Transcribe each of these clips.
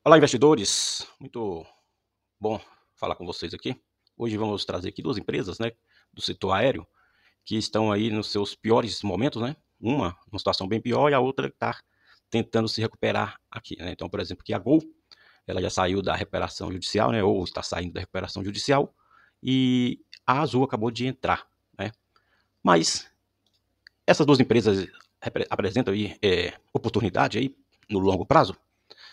Olá, investidores! Muito bom falar com vocês aqui. Hoje vamos trazer aqui duas empresas, né, do setor aéreo, que estão aí nos seus piores momentos, né? Uma numa situação bem pior e a outra está tentando se recuperar aqui, né? Então, por exemplo, aqui a Gol, ela já saiu da recuperação judicial, né, ou está saindo da recuperação judicial, e a Azul acabou de entrar, né? Mas essas duas empresas apresentam aí oportunidade aí no longo prazo?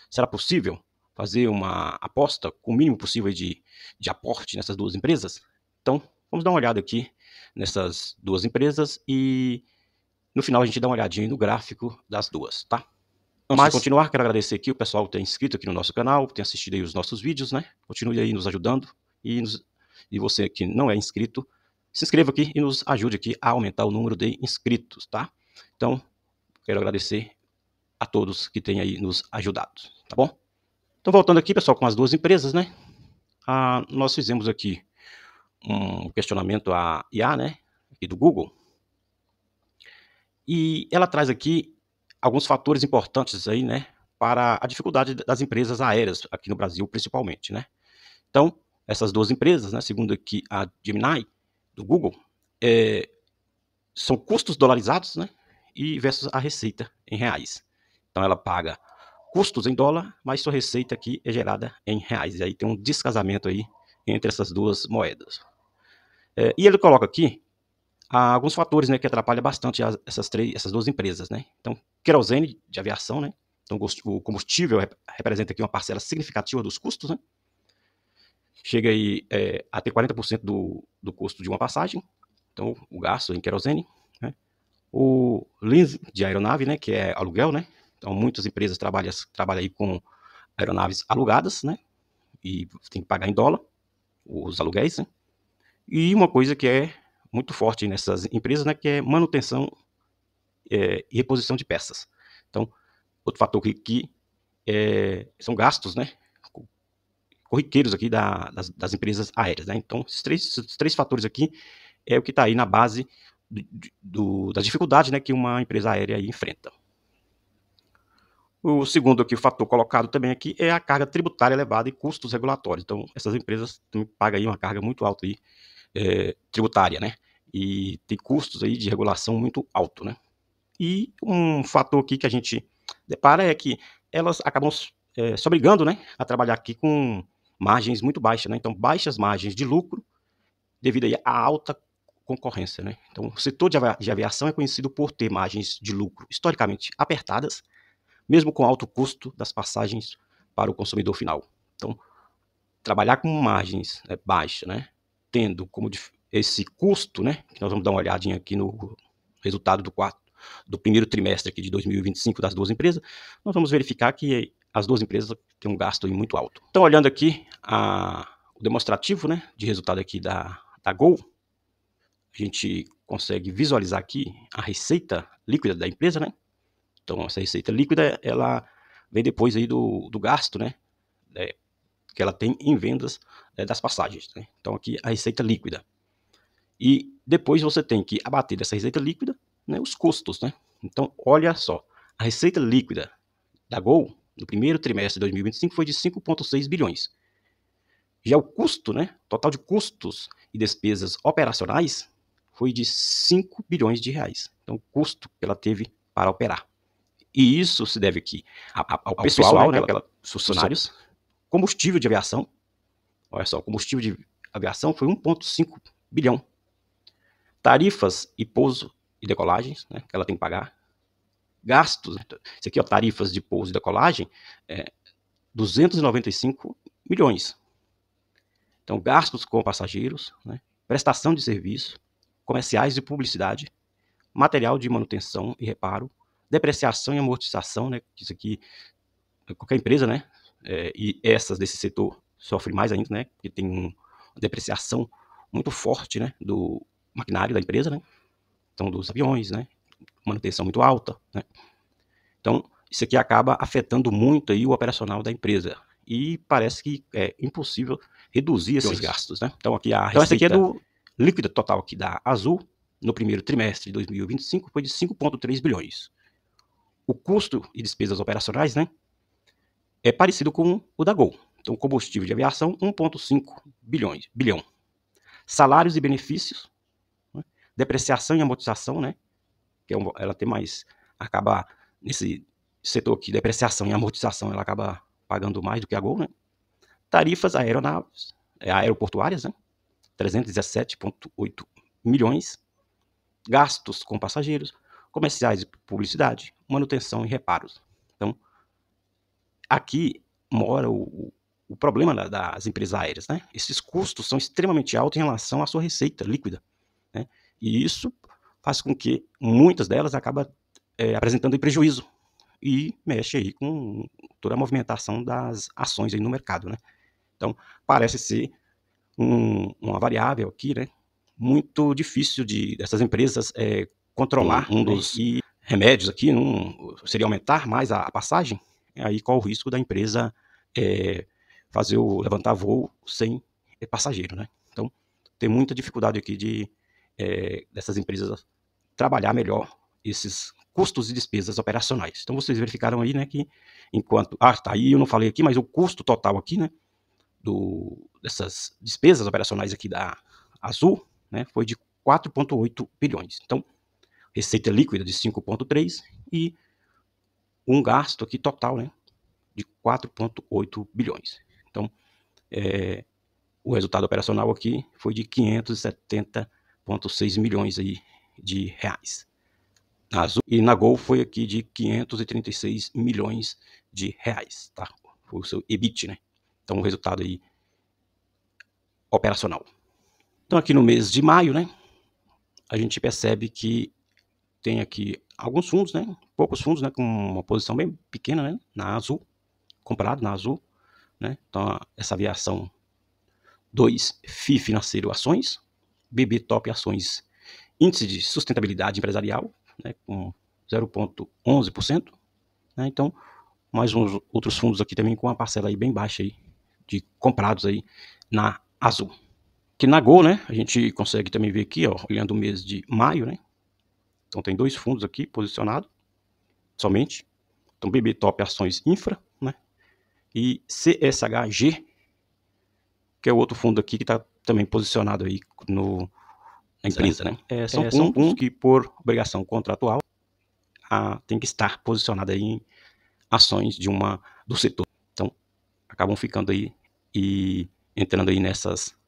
Será possível fazer uma aposta com o mínimo possível de aporte nessas duas empresas? Então, vamos dar uma olhada aqui nessas duas empresas e no final a gente dá uma olhadinha no gráfico das duas, tá? Antes de continuar, quero agradecer aqui o pessoal que tem inscrito aqui no nosso canal, que tem assistido aí os nossos vídeos, né? Continue aí nos ajudando e você que não é inscrito, se inscreva aqui e nos ajude aqui a aumentar o número de inscritos, tá? Então, quero agradecer a todos que têm aí nos ajudado, tá bom? Então, voltando aqui, pessoal, com as duas empresas, né? Nós fizemos aqui um questionamento à IA, né? Aqui do Google. E ela traz aqui alguns fatores importantes aí, né? Para a dificuldade das empresas aéreas, aqui no Brasil, principalmente, né? Então, essas duas empresas, né? Segundo aqui a Gemini, do Google, são custos dolarizados, né? E versus a receita em reais. Então, ela paga custos em dólar, mas sua receita aqui é gerada em reais. E aí tem um descasamento aí entre essas duas moedas. E ele coloca aqui alguns fatores, né, que atrapalham bastante essas duas empresas, né? Então, querosene de aviação, né? Então, o combustível representa aqui uma parcela significativa dos custos, né? Chega aí a ter 40% do custo de uma passagem. Então, o gasto em querosene, né? O leasing de aeronave, né, que é aluguel, né? Então, muitas empresas trabalham aí com aeronaves alugadas, né? E tem que pagar em dólar os aluguéis, né? E uma coisa que é muito forte nessas empresas, né, que é manutenção e reposição de peças. Então, outro fator que são gastos, né, corriqueiros aqui das empresas aéreas, né? Então, esses três fatores aqui é o que está aí na base das dificuldades, né, que uma empresa aérea aí enfrenta. O segundo aqui, o fator colocado também aqui, é a carga tributária elevada e custos regulatórios. Então, essas empresas pagam aí uma carga muito alta aí, tributária, né? E tem custos aí de regulação muito alto, né? E um fator aqui que a gente depara é que elas acabam se obrigando, né, a trabalhar aqui com margens muito baixas, né? Então, baixas margens de lucro devido aí à alta concorrência, né? Então, o setor de aviação é conhecido por ter margens de lucro historicamente apertadas, mesmo com alto custo das passagens para o consumidor final. Então, trabalhar com margens baixas, né, tendo como esse custo, né, que nós vamos dar uma olhadinha aqui no resultado do primeiro trimestre aqui de 2025 das duas empresas, nós vamos verificar que as duas empresas têm um gasto muito alto. Então, olhando aqui o demonstrativo, né, de resultado aqui da Gol, a gente consegue visualizar aqui a receita líquida da empresa, né? Então, essa receita líquida, ela vem depois aí do gasto, né, que ela tem em vendas das passagens, né? Então, aqui a receita líquida. E depois você tem que abater dessa receita líquida, né, os custos, né? Então, olha só, a receita líquida da Gol no primeiro trimestre de 2025 foi de 5,6 bilhões. Já o custo, né, total de custos e despesas operacionais foi de 5 bilhões de reais. Então, o custo que ela teve para operar. E isso se deve aqui ao pessoal, né, os funcionários, combustível de aviação. Olha só, combustível de aviação foi 1,5 bilhão. Tarifas e pouso e decolagens, né, que ela tem que pagar. Gastos, isso aqui, ó, tarifas de pouso e decolagem, 295 milhões. Então, gastos com passageiros, né, prestação de serviço, comerciais de publicidade, material de manutenção e reparo, depreciação e amortização, né, isso aqui, qualquer empresa, né, e essas desse setor sofrem mais ainda, né, porque tem uma depreciação muito forte, né, do maquinário da empresa, né, então dos aviões, né, manutenção muito alta, né. Então, isso aqui acaba afetando muito aí o operacional da empresa. E parece que é impossível reduzir esses gastos, né? Então, aqui a receita essa aqui é do líquida total aqui da Azul, no primeiro trimestre de 2025, foi de 5,3 bilhões. O custo e despesas operacionais, né, é parecido com o da Gol. Então, combustível de aviação, 1,5 bilhão. Salários e benefícios, né? Depreciação e amortização, né? Que ela tem mais, acaba nesse setor aqui, depreciação e amortização, ela acaba pagando mais do que a Gol, né? Tarifas aeroportuárias, né? 317,8 milhões. Gastos com passageiros, comerciais e publicidade, manutenção e reparos. Então, aqui mora o problema das empresas aéreas, né? Esses custos são extremamente altos em relação à sua receita líquida, né? E isso faz com que muitas delas acabem apresentando prejuízo e mexe aí com toda a movimentação das ações aí no mercado, né? Então, parece ser uma variável aqui, né? Muito difícil dessas empresas controlar. Um dos remédios aqui seria aumentar mais a passagem. Aí qual o risco da empresa fazer levantar voo sem passageiro, né? Então, tem muita dificuldade aqui dessas empresas trabalhar melhor esses custos e despesas operacionais. Então, vocês verificaram aí, né, que enquanto... tá aí, eu não falei aqui, mas o custo total aqui, né, dessas despesas operacionais aqui da Azul, né, foi de 4,8 bilhões. Então, receita líquida de 5,3 e um gasto aqui total, né, de 4,8 bilhões. Então, o resultado operacional aqui foi de 570,6 milhões aí de reais. Na Azul e na Gol foi aqui de 536 milhões de reais, tá? Foi o seu EBIT, né? Então, o resultado aí operacional. Então, aqui no mês de maio, né, a gente percebe que tem aqui alguns fundos, né, poucos fundos, né, com uma posição bem pequena, né, na Azul, comprado na Azul, né. Então, essa aviação 2, FI Financeiro Ações, BB Top Ações, Índice de Sustentabilidade Empresarial, né, com 0,11%, né. Então, mais uns outros fundos aqui também com uma parcela aí bem baixa aí de comprados aí na Azul. Que na Gol, né, a gente consegue também ver aqui, ó, olhando o mês de maio, né. Então tem dois fundos aqui posicionados somente. Então BB Top Ações Infra, né, e CSHG, que é o outro fundo aqui que está também posicionado aí na empresa, né. São fundos que por obrigação contratual tem que estar posicionado aí em ações do setor. Então acabam ficando aí e entrando aí nessas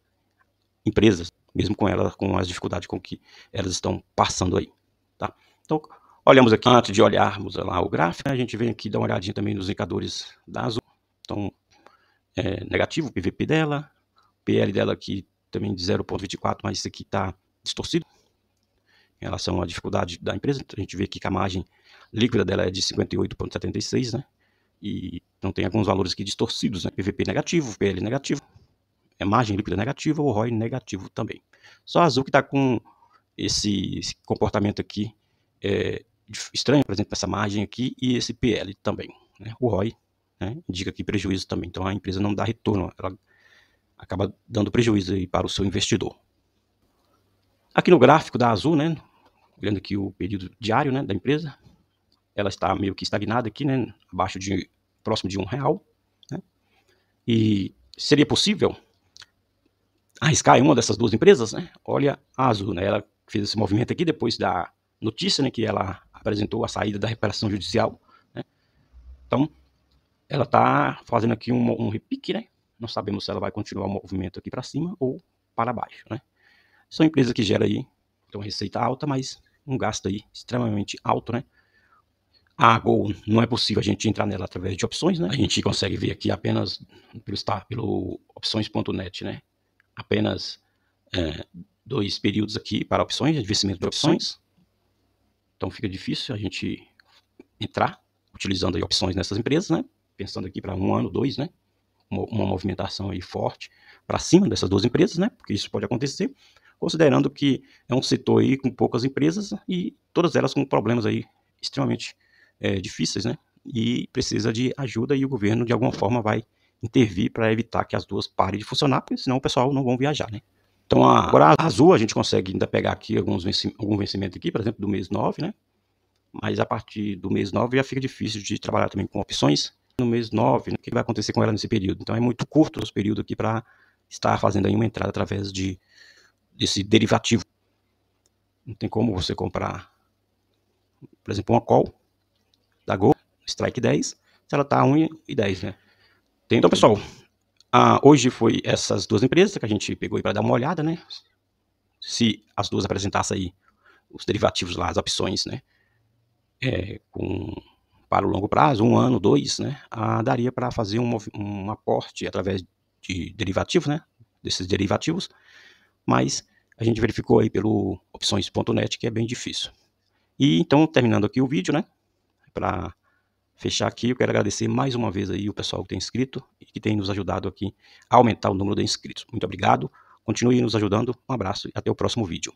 empresas, mesmo com as dificuldades com que elas estão passando aí, tá? Então, olhamos aqui, antes de olharmos lá o gráfico, a gente vem aqui dar uma olhadinha também nos indicadores da Azul. Então, negativo, o PVP dela, PL dela aqui também de 0,24, mas isso aqui está distorcido em relação à dificuldade da empresa. Então, a gente vê aqui que a margem líquida dela é de 58,76, né? E então tem alguns valores aqui distorcidos, né? PVP negativo, PL negativo, margem líquida negativa, o ROI negativo também. Só a Azul que está com esse comportamento aqui estranho, por exemplo, essa margem aqui e esse PL também, né? O ROI, né, indica aqui prejuízo também, então a empresa não dá retorno, ela acaba dando prejuízo aí para o seu investidor. Aqui no gráfico da Azul, né, olhando aqui o período diário, né, da empresa, ela está meio que estagnada aqui, né, próximo de R$1, né, e seria possível arriscar em uma dessas duas empresas, né? Olha a Azul, né? Ela fez esse movimento aqui depois da notícia, né, que ela apresentou a saída da recuperação judicial, né? Então, ela está fazendo aqui um repique, né? Não sabemos se ela vai continuar o movimento aqui para cima ou para baixo, né? São empresas que geram aí então receita alta, mas um gasto aí extremamente alto, né? A Gol não é possível a gente entrar nela através de opções, né? A gente consegue ver aqui apenas pelo opções.net, né? Apenas 2 períodos aqui para opções, de vencimento de opções. Então fica difícil a gente entrar utilizando aí opções nessas empresas, né? Pensando aqui para 1 ano, 2, né? Uma movimentação aí forte para cima dessas duas empresas, né? Porque isso pode acontecer, considerando que é um setor aí com poucas empresas e todas elas com problemas aí extremamente difíceis, né? E precisa de ajuda e o governo de alguma forma vai intervir para evitar que as duas parem de funcionar, porque senão o pessoal não vão viajar, né? Então, agora a Azul a gente consegue ainda pegar aqui algum vencimento aqui, por exemplo, do mês 9, né? Mas a partir do mês 9 já fica difícil de trabalhar também com opções, no mês 9, né, o que vai acontecer com ela nesse período. Então é muito curto esse período aqui para estar fazendo aí uma entrada através desse derivativo. Não tem como você comprar, por exemplo, uma call da Gol, strike 10, se ela está a 1,10, né? Então, pessoal, hoje foi essas duas empresas que a gente pegou para dar uma olhada, né? Se as duas apresentassem aí os derivativos lá, as opções, né? Para o longo prazo, 1 ano, 2, né? Daria para fazer um aporte através de derivativos, né? Desses derivativos, mas a gente verificou aí pelo opções.net que é bem difícil. E então, terminando aqui o vídeo, né? Para fechar aqui, eu quero agradecer mais uma vez aí o pessoal que tem inscrito e que tem nos ajudado aqui a aumentar o número de inscritos. Muito obrigado, continue nos ajudando, um abraço e até o próximo vídeo.